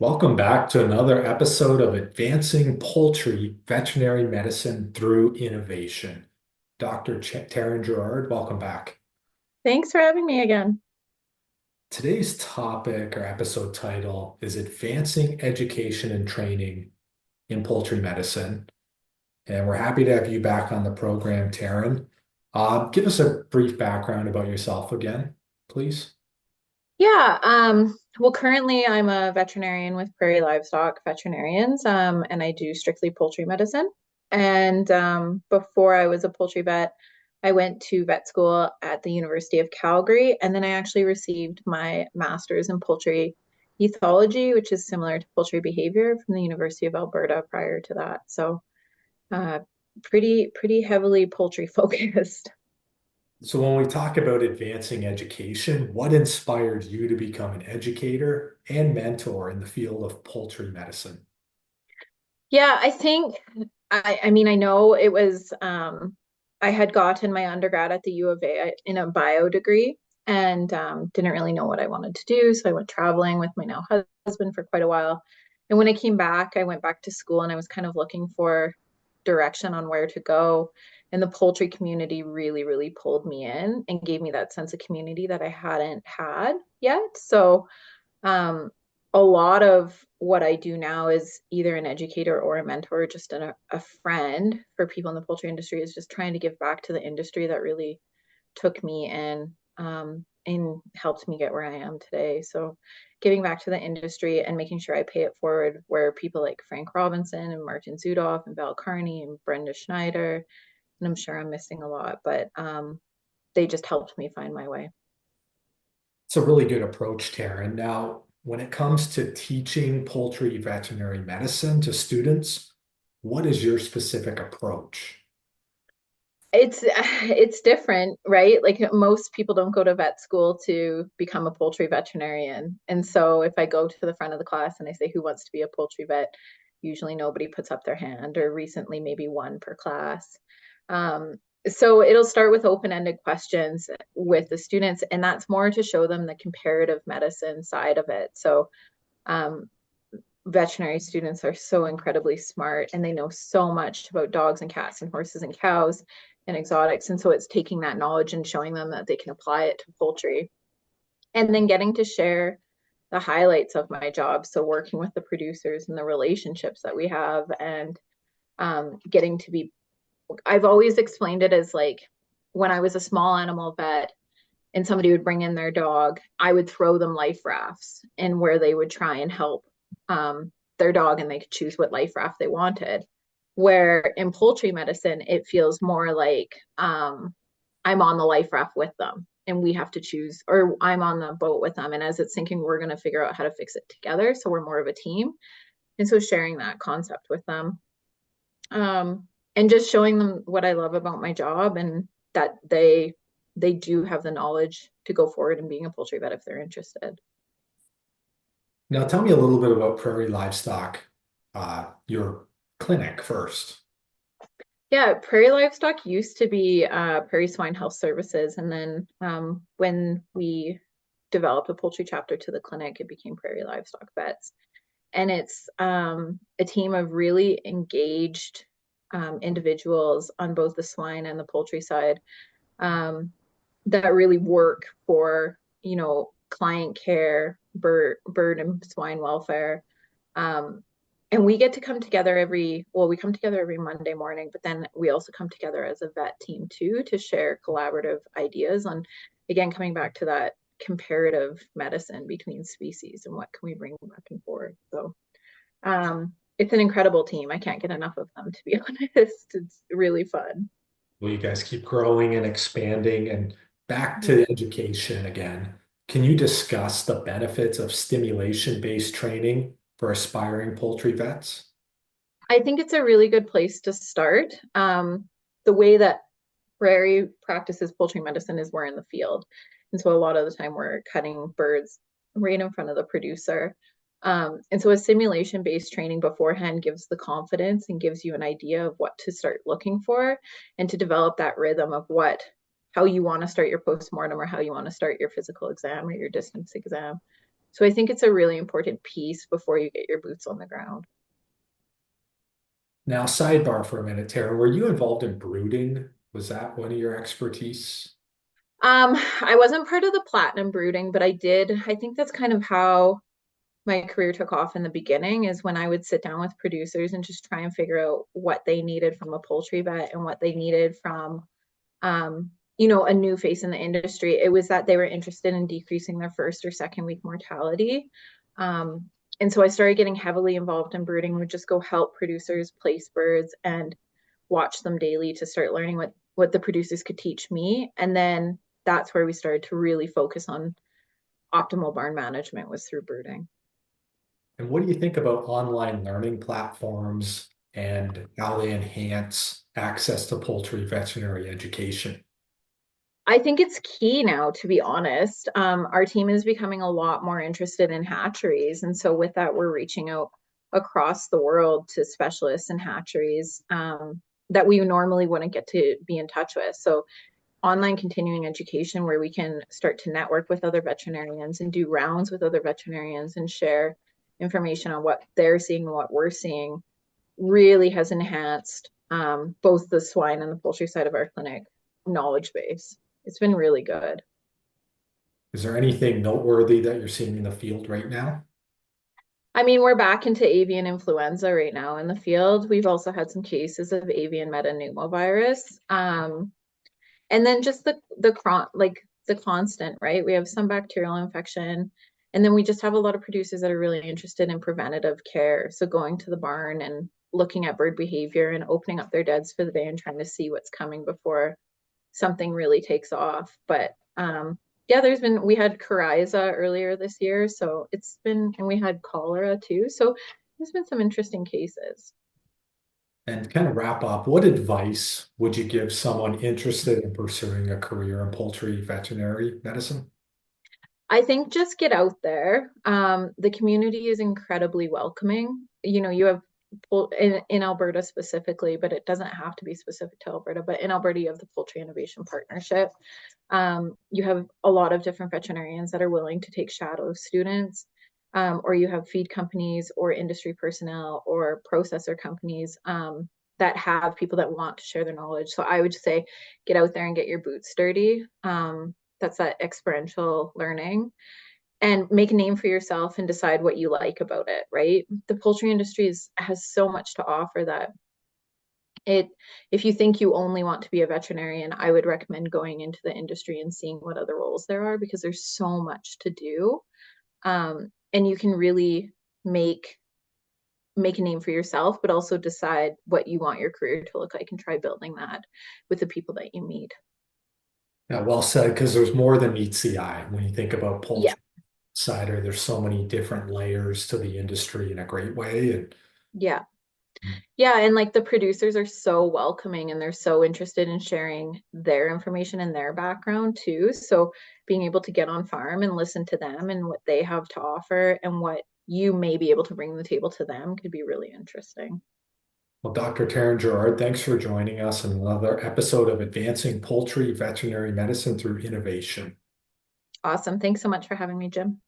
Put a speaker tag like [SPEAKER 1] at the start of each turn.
[SPEAKER 1] Welcome back to another episode of Advancing Poultry Veterinary Medicine Through Innovation. Dr. Teryn Girard, welcome back.
[SPEAKER 2] Thanks for having me again.
[SPEAKER 1] Today's topic or episode title is Advancing Education and Training in Poultry Medicine. And we're happy to have you back on the program, Teryn. Give us a brief background about yourself again, please.
[SPEAKER 2] Well, currently I'm a veterinarian with Prairie Livestock Veterinarians, and I do strictly poultry medicine. And before I was a poultry vet, I went to vet school at the University of Calgary, and then I actually received my master's in poultry ethology, which is similar to poultry behavior from the University of Alberta prior to that. So, uh, pretty heavily poultry focused.
[SPEAKER 1] So, when we talk about advancing education, what inspired you to become an educator and mentor in the field of poultry medicine?
[SPEAKER 2] Yeah, I think I mean I know it was I had gotten my undergrad at the U of A in a bio degree and didn't really know what I wanted to do. So I went traveling with my now husband for quite a while. And when I came back, I went back to school and I was kind of looking for direction on where to go. And the poultry community really pulled me in and gave me that sense of community that I hadn't had yet. So um, a lot of what I do now is either an educator or a mentor, just a friend for people in the poultry industry is just trying to give back to the industry that really took me in and helped me get where I am today. So giving back to the industry and making sure I pay it forward where people like Frank Robinson and Martin Zudoff and Val Carney and Brenda Schneider, and I'm sure I'm missing a lot, but they just helped me find my way.
[SPEAKER 1] It's a really good approach, Taryn. Now, when it comes to teaching poultry veterinary medicine to students, what is your specific approach?
[SPEAKER 2] It's different, right? Like most people don't go to vet school to become a poultry veterinarian. And so if I go to the front of the class and I say who wants to be a poultry vet, usually nobody puts up their hand, or recently maybe one per class. Um, so it'll start with open-ended questions with the students, and that's more to show them the comparative medicine side of it. So um, veterinary students are so incredibly smart and they know so much about dogs and cats and horses and cows and exotics. And so it's taking that knowledge and showing them that they can apply it to poultry and then getting to share the highlights of my job. So working with the producers and the relationships that we have and getting to be, I've always explained it as like when I was a small animal vet and somebody would bring in their dog, I would throw them life rafts and where they would try and help their dog and they could choose what life raft they wanted. Where in poultry medicine, it feels more like I'm on the life raft with them and we have to choose, or I'm on the boat with them. And as it's sinking, we're going to figure out how to fix it together. So we're more of a team. And so sharing that concept with them and just showing them what I love about my job and that they do have the knowledge to go forward in being a poultry vet if they're interested.
[SPEAKER 1] Now, tell me a little bit about Prairie Livestock, your clinic first.
[SPEAKER 2] Yeah, Prairie Livestock used to be Prairie Swine Health Services, and then when we developed a poultry chapter to the clinic, it became Prairie Livestock Vets, and it's a team of really engaged individuals on both the swine and the poultry side that really work for client care, bird and swine welfare. Um, and we get to come together we come together every Monday morning, but then we also come together as a vet team too to share collaborative ideas on, again, coming back to that comparative medicine between species and what can we bring back and forth. So it's an incredible team. I can't get enough of them, to be honest. It's really fun.
[SPEAKER 1] Will you guys keep growing and expanding? And back
[SPEAKER 2] Yeah.
[SPEAKER 1] to education again, can you discuss the benefits of stimulation-based training for aspiring poultry vets?
[SPEAKER 2] I think it's a really good place to start. The way that Prairie practices poultry medicine is we're in the field. And so a lot of the time we're cutting birds right in front of the producer. And so a simulation based training beforehand gives the confidence and gives you an idea of what to start looking for and to develop that rhythm of how you want to start your postmortem or how you want to start your physical exam or your distance exam. So I think it's a really important piece before you get your boots on the ground.
[SPEAKER 1] Now, sidebar for a minute, Tara, were you involved in brooding? Was that one of your expertise?
[SPEAKER 2] I wasn't part of the platinum brooding, but I did. I think that's kind of how my career took off in the beginning is when I would sit down with producers and just try and figure out what they needed from a poultry vet and what they needed from a new face in the industry. It was that they were interested in decreasing their first or second week mortality. Um, and so I started getting heavily involved in brooding, would just go help producers place birds and watch them daily to start learning what the producers could teach me. And then that's where we started to really focus on optimal barn management was through brooding.
[SPEAKER 1] And what do you think about online learning platforms and how they enhance access to poultry veterinary education?
[SPEAKER 2] I think it's key now, to be honest. Our team is becoming a lot more interested in hatcheries. And so, with that, we're reaching out across the world to specialists in hatcheries that we normally wouldn't get to be in touch with. So, online continuing education, where we can start to network with other veterinarians and do rounds with other veterinarians and share information on what they're seeing and what we're seeing, really has enhanced both the swine and the poultry side of our clinic knowledge base. It's been really good.
[SPEAKER 1] Is there anything noteworthy that you're seeing in the field right now?
[SPEAKER 2] I mean, we're back into avian influenza right now in the field. We've also had some cases of avian metapneumovirus. And then just the constant, right? We have some bacterial infection, and then we just have a lot of producers that are really interested in preventative care. So going to the barn and looking at bird behavior and opening up their deads for the day and trying to see what's coming before something really takes off. But yeah, we had coryza earlier this year, so it's been, and we had cholera too. So there's been some interesting cases.
[SPEAKER 1] And kind of wrap up, what advice would you give someone interested in pursuing a career in poultry veterinary medicine?
[SPEAKER 2] I think just get out there. The community is incredibly welcoming. You have in Alberta specifically, but it doesn't have to be specific to Alberta. But in Alberta, you have the Poultry Innovation Partnership. You have a lot of different veterinarians that are willing to take shadow students, or you have feed companies or industry personnel or processor companies that have people that want to share their knowledge. So I would say get out there and get your boots dirty. That's that experiential learning and make a name for yourself and decide what you like about it, right? The poultry industry has so much to offer that it if you think you only want to be a veterinarian, I would recommend going into the industry and seeing what other roles there are because there's so much to do. And you can really make make a name for yourself, but also decide what you want your career to look like and try building that with the people that you meet.
[SPEAKER 1] Yeah, well said, because there's more than meets the eye. When you think about
[SPEAKER 2] Yeah.
[SPEAKER 1] poultry cider, there's so many different layers to the industry in a great way. And
[SPEAKER 2] Yeah. Yeah, and like the producers are so welcoming and they're so interested in sharing their information and their background too. So being able to get on farm and listen to them and what they have to offer and what you may be able to bring to the table to them could be really interesting.
[SPEAKER 1] well, Dr. Teryn Girard, thanks for joining us in another episode of Advancing Poultry Veterinary Medicine Through Innovation.
[SPEAKER 2] Awesome. Thanks so much for having me, Jim.